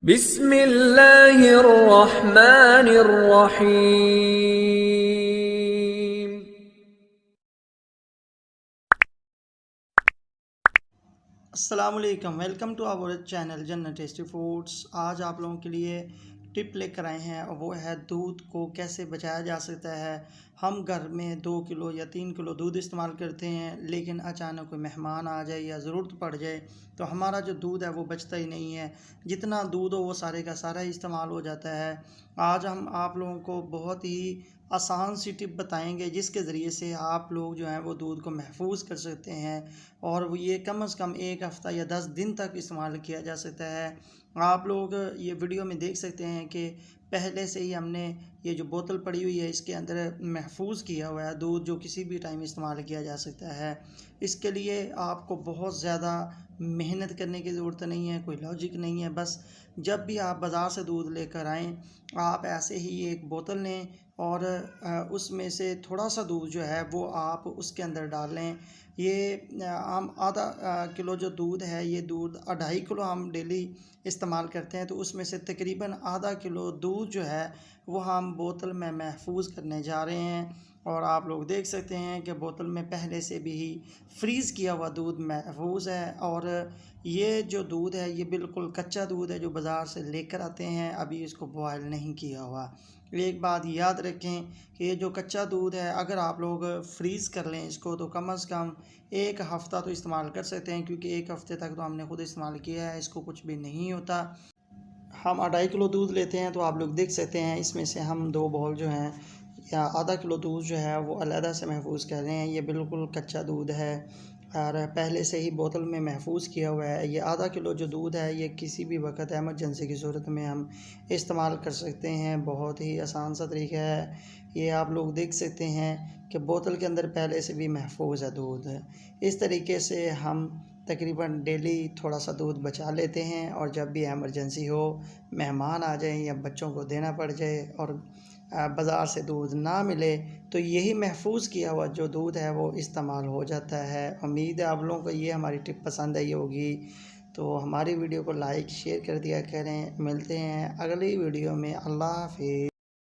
बिस्मिल्लाहिर्रहमानिर्रहीम। अस्सलामुअलैकुम, welcome to our channel जन्नत टेस्टी फूड्स। आज आप लोगों के लिए टिप लेकर आए हैं और वो है दूध को कैसे बचाया जा सकता है। हम घर में 2 किलो या 3 किलो दूध इस्तेमाल करते हैं, लेकिन अचानक कोई मेहमान आ जाए या ज़रूरत पड़ जाए तो हमारा जो दूध है वो बचता ही नहीं है। जितना दूध हो वो सारे का सारा इस्तेमाल हो जाता है। आज हम आप लोगों को बहुत ही आसान सी टिप बताएंगे जिसके ज़रिए से आप लोग जो हैं वो दूध को महफूज कर सकते हैं और वो ये कम से कम 1 हफ़्ता या 10 दिन तक इस्तेमाल किया जा सकता है। आप लोग ये वीडियो में देख सकते हैं कि पहले से ही हमने ये जो बोतल पड़ी हुई है इसके अंदर महफूज किया हुआ है दूध, जो किसी भी टाइम इस्तेमाल किया जा सकता है। इसके लिए आपको बहुत ज़्यादा मेहनत करने की ज़रूरत नहीं है, कोई लॉजिक नहीं है। बस जब भी आप बाज़ार से दूध लेकर आएँ, आप ऐसे ही एक बोतल लें और उसमें से थोड़ा सा दूध जो है वो आप उसके अंदर डाल लें। ये हम आधा किलो जो दूध है, ये दूध 2.5 किलो हम डेली इस्तेमाल करते हैं, तो उसमें से तकरीबन आधा किलो दूध जो है वो हम बोतल में महफूज करने जा रहे हैं। और आप लोग देख सकते हैं कि बोतल में पहले से भी फ्रीज़ किया हुआ दूध महफूज है। और ये जो दूध है ये बिल्कुल कच्चा दूध है जो बाज़ार से लेकर आते हैं, अभी इसको बॉयल नहीं किया हुआ। एक बात याद रखें कि ये जो कच्चा दूध है अगर आप लोग फ्रीज़ कर लें इसको तो कम से कम 1 हफ़्ता तो इस्तेमाल कर सकते हैं, क्योंकि 1 हफ़्ते तक तो हमने खुद इस्तेमाल किया है, इसको कुछ भी नहीं होता। हम 2.5 किलो दूध लेते हैं तो आप लोग देख सकते हैं इसमें से हम 2 बाउल जो हैं या आधा किलो दूध जो है वो अलहदा से महफूज कर रहे हैं। ये बिल्कुल कच्चा दूध है और पहले से ही बोतल में महफूज किया हुआ है। ये आधा किलो जो दूध है ये किसी भी वक्त एमरजेंसी की सूरत में हम इस्तेमाल कर सकते हैं। बहुत ही आसान सा तरीका है। ये आप लोग देख सकते हैं कि बोतल के अंदर पहले से भी महफूज है दूध। इस तरीके से हम तकरीबन डेली थोड़ा सा दूध बचा लेते हैं और जब भी एमरजेंसी हो, मेहमान आ जाएं या बच्चों को देना पड़ जाए और बाज़ार से दूध ना मिले तो यही महफूज किया हुआ जो दूध है वो इस्तेमाल हो जाता है। उम्मीद है आप लोगों को ये हमारी टिप पसंद आई होगी, तो हमारी वीडियो को लाइक शेयर कर दिया करें। मिलते हैं अगली वीडियो में। अल्लाह हाफ़िज़।